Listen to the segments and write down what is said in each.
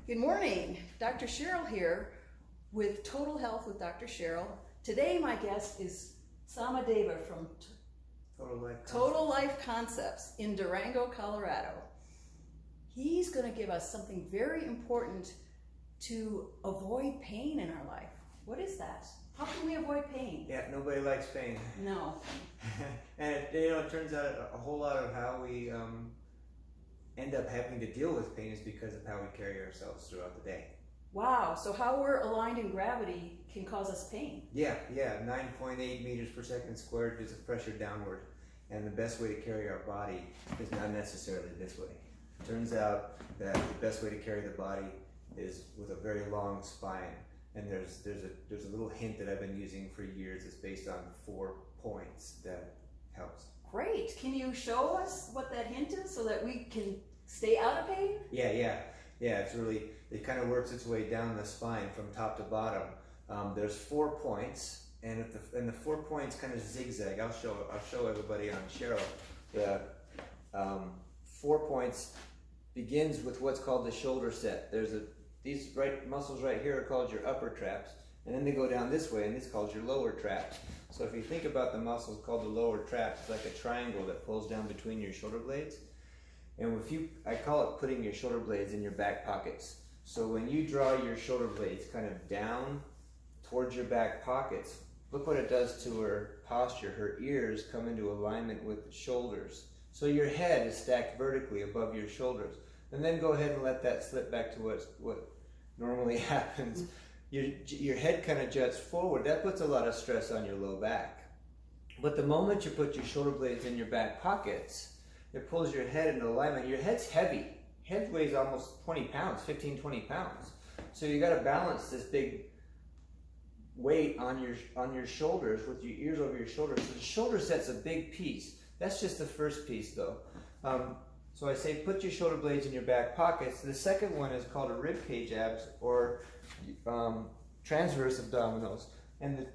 Good morning, Dr. Cheryl here with Total Health with Dr. Cheryl. Today my guest is Samadeva from Total Life Concepts in Durango, Colorado. He's going to give us something very important to avoid pain in our life. What is that? How can we avoid pain? Yeah, nobody likes pain. No. And it turns out a whole lot of how we end up having to deal with pain is because of how we carry ourselves throughout the day. Wow, so how we're aligned in gravity can cause us pain. Yeah, 9.8 meters per second squared is a pressure downward. And the best way to carry our body is not necessarily this way. It turns out that the best way to carry the body is with a very long spine. And there's a little hint that I've been using for years. It's based on 4 points that helps. Great. Can you show us what that hint is so that we can stay out of pain? Yeah. It kind of works its way down the spine from top to bottom. There's 4 points, and the 4 points kind of zigzag. I'll show everybody on Cheryl. The 4 points begins with what's called the shoulder set. These muscles right here are called your upper traps, and then they go down this way, and this is called your lower traps. So if you think about the muscles called the lower traps, it's like a triangle that pulls down between your shoulder blades. And I call it putting your shoulder blades in your back pockets. So when you draw your shoulder blades kind of down towards your back pockets, look what it does to her posture. Her ears come into alignment with the shoulders. So your head is stacked vertically above your shoulders. And then go ahead and let that slip back to what normally happens. Your head kind of juts forward. That puts a lot of stress on your low back. But the moment you put your shoulder blades in your back pockets, it pulls your head into alignment. Your head's heavy. Head weighs almost 20 pounds, 15, 20 pounds. So you got to balance this big weight on your shoulders with your ears over your shoulders. So the shoulder set's a big piece. That's just the first piece though. So I say put your shoulder blades in your back pockets. The second one is called a rib cage abs or transverse abdominals. And the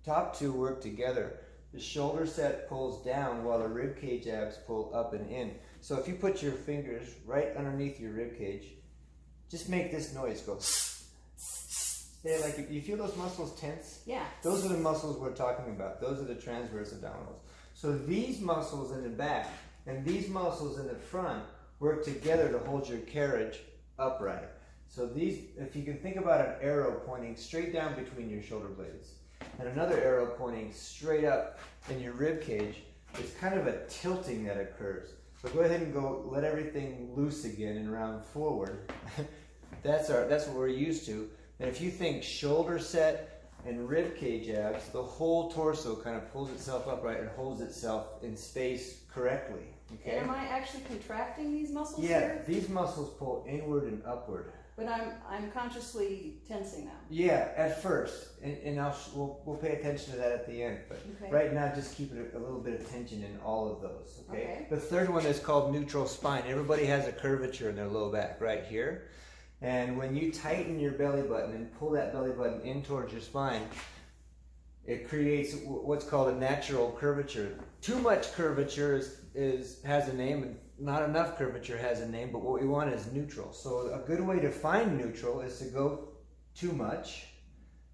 top two work together. The shoulder set pulls down while the rib cage abs pull up and in. So if you put your fingers right underneath your rib cage, just make this noise, go. Yeah, like you feel those muscles tense? Yeah. Those are the muscles we're talking about. Those are the transverse abdominals. So these muscles in the back and these muscles in the front work together to hold your carriage upright. So these, if you can think about an arrow pointing straight down between your shoulder blades and another arrow pointing straight up in your rib cage, it's kind of a tilting that occurs. So go ahead and let everything loose again and round forward. That's what we're used to. And if you think shoulder set and rib cage abs, the whole torso kind of pulls itself upright and holds itself in space correctly. Okay? And am I actually contracting these muscles Yeah, here? these muscles pull inward and upward. But I'm consciously tensing them. Yeah, at first, and we'll pay attention to that at the end. But Okay. right now, just keep a little bit of tension in all of those. Okay. The third one is called neutral spine. Everybody has a curvature in their low back right here, and when you tighten your belly button and pull that belly button in towards your spine, it creates what's called a natural curvature. Too much curvature has a name, and not enough curvature has a name, but what we want is neutral. So a good way to find neutral is to go too much,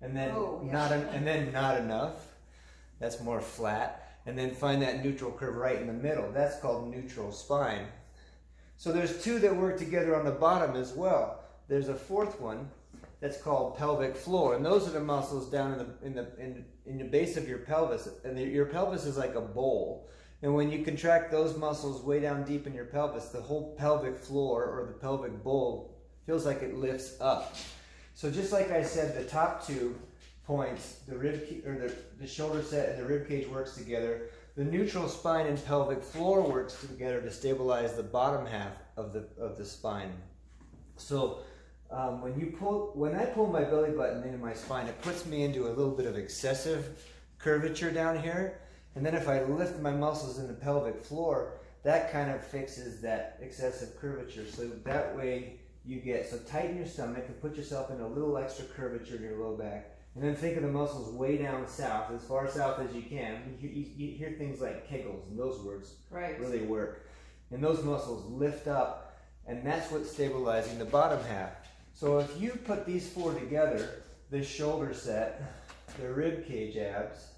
and then not enough. That's more flat, and then find that neutral curve right in the middle. That's called neutral spine. So there's 2 that work together on the bottom as well. There's a 4th one that's called pelvic floor, and those are the muscles down in the base of your pelvis, and your pelvis is like a bowl. And when you contract those muscles way down deep in your pelvis, the whole pelvic floor or the pelvic bowl feels like it lifts up. So just like I said, the top 2 points, the shoulder set and the rib cage works together. The neutral spine and pelvic floor works together to stabilize the bottom half of the spine. So when I pull my belly button into my spine, it puts me into a little bit of excessive curvature down here. And then if I lift my muscles in the pelvic floor, that kind of fixes that excessive curvature. So that way so tighten your stomach and put yourself in a little extra curvature in your low back. And then think of the muscles way down south, as far south as you can. You hear things like kegels, and those words really work. And those muscles lift up, and that's what's stabilizing the bottom half. So if you put these four together, the shoulder set, the rib cage abs,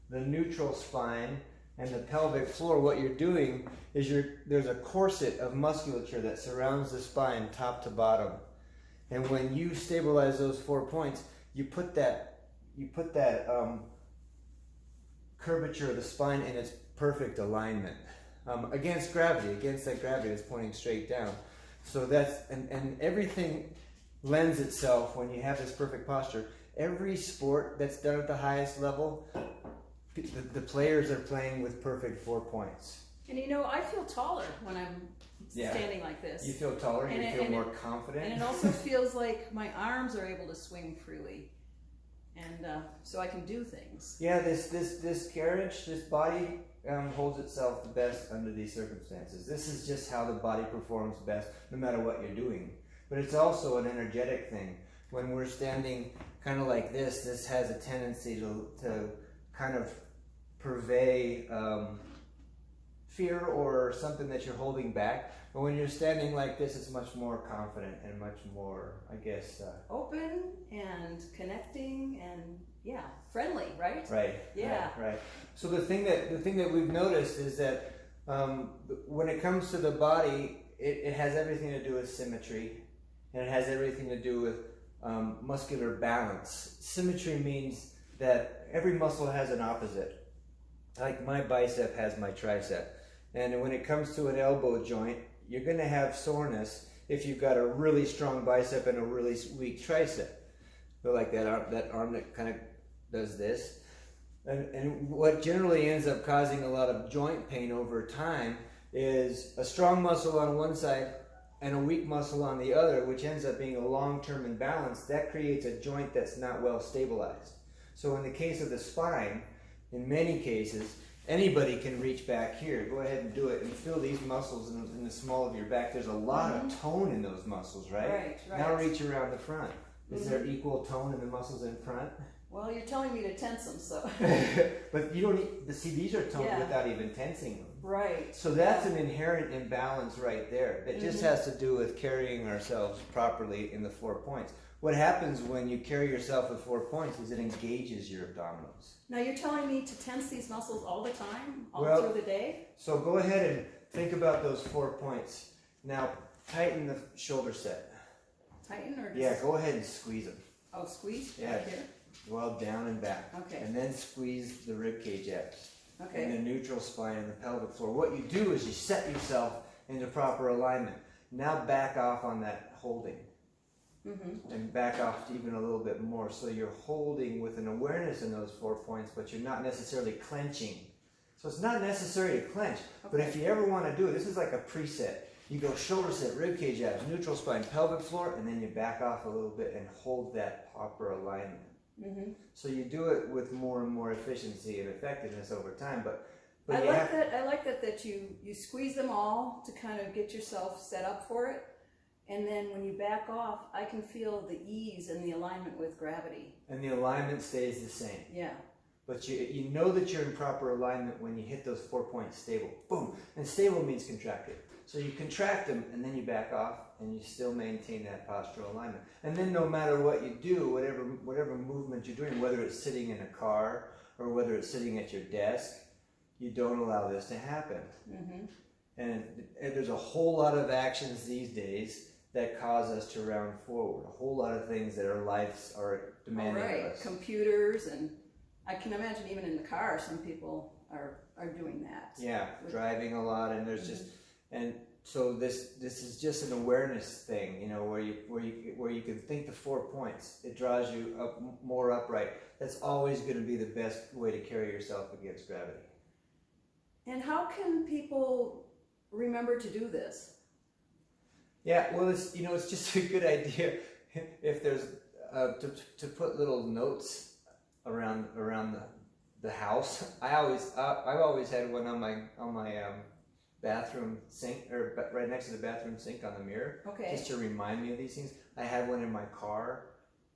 the neutral spine, and the pelvic floor, what you're doing is there's a corset of musculature that surrounds the spine top to bottom. And when you stabilize those 4 points, you put that curvature of the spine in its perfect alignment against gravity, against that gravity that's pointing straight down. So that's and everything lends itself when you have this perfect posture. Every sport that's done at the highest level, the players are playing with perfect 4 points. And you know, I feel taller when I'm standing like this. You feel taller, you feel more confident. And it also feels like my arms are able to swing freely. And so I can do things. Yeah, this carriage, this body holds itself the best under these circumstances. This is just how the body performs best, no matter what you're doing. But it's also an energetic thing. When we're standing kind of like this has a tendency to kind of purvey fear or something that you're holding back. But when you're standing like this, it's much more confident and much more, I guess... open and connecting and, friendly, right? Right. Yeah. Right. So the thing that we've noticed is that when it comes to the body, it has everything to do with symmetry, and it has everything to do with muscular balance. Symmetry means that every muscle has an opposite. Like my bicep has my tricep. And when it comes to an elbow joint, you're going to have soreness if you've got a really strong bicep and a really weak tricep. So like that arm that kind of does this. And what generally ends up causing a lot of joint pain over time is a strong muscle on one side and a weak muscle on the other, which ends up being a long-term imbalance. That creates a joint that's not well stabilized. So in the case of the spine, in many cases, anybody can reach back here. Go ahead and do it and feel these muscles in the small of your back. There's a lot of tone in those muscles, right? Right. Now reach around the front. Is there equal tone in the muscles in front? Well, you're telling me to tense them, so. But you don't need to see these are toned without even tensing them. Right. So that's an inherent imbalance right there. It just has to do with carrying ourselves properly in the 4 points. What happens when you carry yourself with 4 points is it engages your abdominals. Now you're telling me to tense these muscles all the time, through the day? So go ahead and think about those 4 points. Now tighten the shoulder set. Tighten or just... Yeah, go ahead and squeeze them. Oh, squeeze? Yeah. Back here? Well, down and back. Okay. And then squeeze the rib cage abs. Okay. And the neutral spine and the pelvic floor. What you do is you set yourself into proper alignment. Now back off on that holding. And back off even a little bit more. So you're holding with an awareness in those 4 points, but you're not necessarily clenching. So it's not necessary to clench. But if you ever want to do it, this is like a preset. You go shoulder set, rib cage abs, neutral spine, pelvic floor, and then you back off a little bit and hold that proper alignment. So you do it with more and more efficiency and effectiveness over time. But I like that you squeeze them all to kind of get yourself set up for it. And then when you back off, I can feel the ease and the alignment with gravity. And the alignment stays the same. Yeah. But you know that you're in proper alignment when you hit those 4 points stable. Boom. And stable means contracted. So you contract them and then you back off and you still maintain that postural alignment. And then no matter what you do, whatever movement you're doing, whether it's sitting in a car or whether it's sitting at your desk, you don't allow this to happen. And there's a whole lot of actions these days that cause us to round forward. A whole lot of things that our lives are demanding of us. Computers, and I can imagine even in the car, some people are doing that. Yeah, driving a lot, and there's just, and so this is just an awareness thing, you know, where you can think the 4 points. It draws you up more upright. That's always going to be the best way to carry yourself against gravity. And how can people remember to do this? Yeah, well, it's just a good idea if there's to put little notes around the house. I've always had one on my bathroom sink, or right next to the bathroom sink on the mirror, just to remind me of these things. I had one in my car,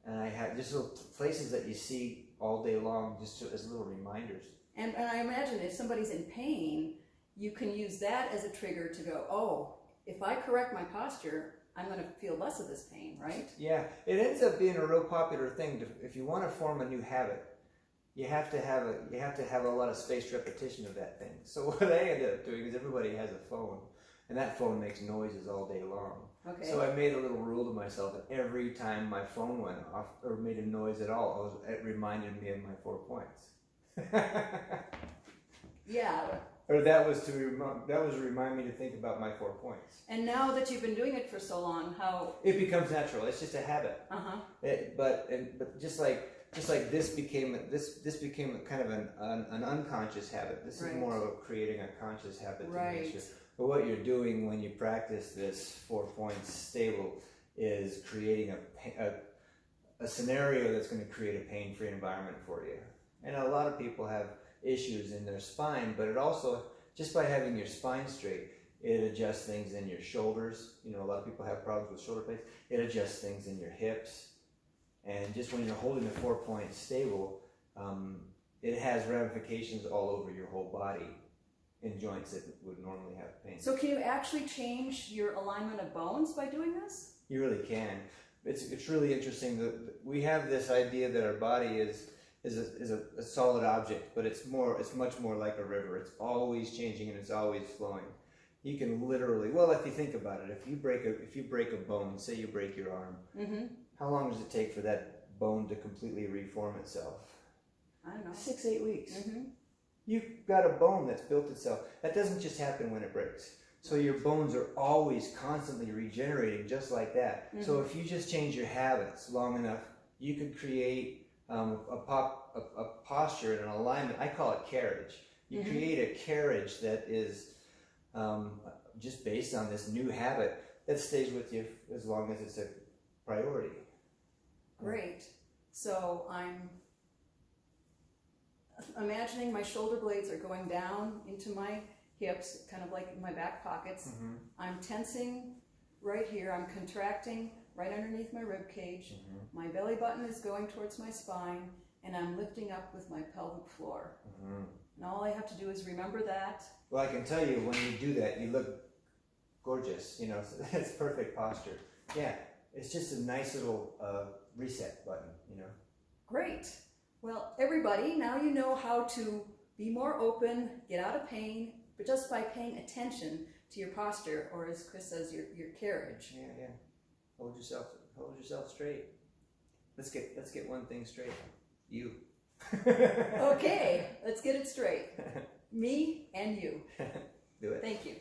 and I had just little places that you see all day long, just as little reminders. And I imagine if somebody's in pain, you can use that as a trigger to go, oh, if I correct my posture, I'm going to feel less of this pain, right? Yeah, it ends up being a real popular thing. If you want to form a new habit, you have to have a lot of spaced repetition of that thing. So what I ended up doing is everybody has a phone, and that phone makes noises all day long. Okay. So I made a little rule to myself that every time my phone went off or made a noise at all, it reminded me of my 4 points. Yeah. Or that was to remind me to think about my 4 points. And now that you've been doing it for so long, how it becomes natural. It's just a habit. But just like this became kind of an unconscious habit. This is more of creating a conscious habit. Right. But what you're doing when you practice this 4 points stable is creating a scenario that's going to create a pain-free environment for you. And a lot of people have issues in their spine, but it also, just by having your spine straight, it adjusts things in your shoulders. You know, a lot of people have problems with shoulder pain. It adjusts things in your hips. And just when you're holding the 4 points stable, it has ramifications all over your whole body in joints that would normally have pain. So can you actually change your alignment of bones by doing this? You really can. It's really interesting that we have this idea that our body is a solid object, but it's much more like a river. It's always changing and it's always flowing. You can literally, well, if you think about it, if you break a bone, say you break your arm, how long does it take for that bone to completely reform itself? I don't know. 6-8 weeks. You've got a bone that's built itself. That doesn't just happen when it breaks. So your bones are always constantly regenerating just like that. So if you just change your habits long enough, you could create a posture and an alignment. I call it carriage. You create a carriage that is just based on this new habit that stays with you as long as it's a priority. Great. So I'm imagining my shoulder blades are going down into my hips, kind of like in my back pockets. I'm tensing right here. I'm contracting right underneath my rib cage. My belly button is going towards my spine, and I'm lifting up with my pelvic floor. And all I have to do is remember that. Well, I can tell you, when you do that, you look gorgeous. You know, it's perfect posture. Yeah, it's just a nice little reset button, you know. Great. Well, everybody, now you know how to be more open, get out of pain, but just by paying attention to your posture, or as Chris says, your carriage. Yeah. Hold yourself straight. Let's get one thing straight. You. Okay, let's get it straight. Me and you. Do it. Thank you.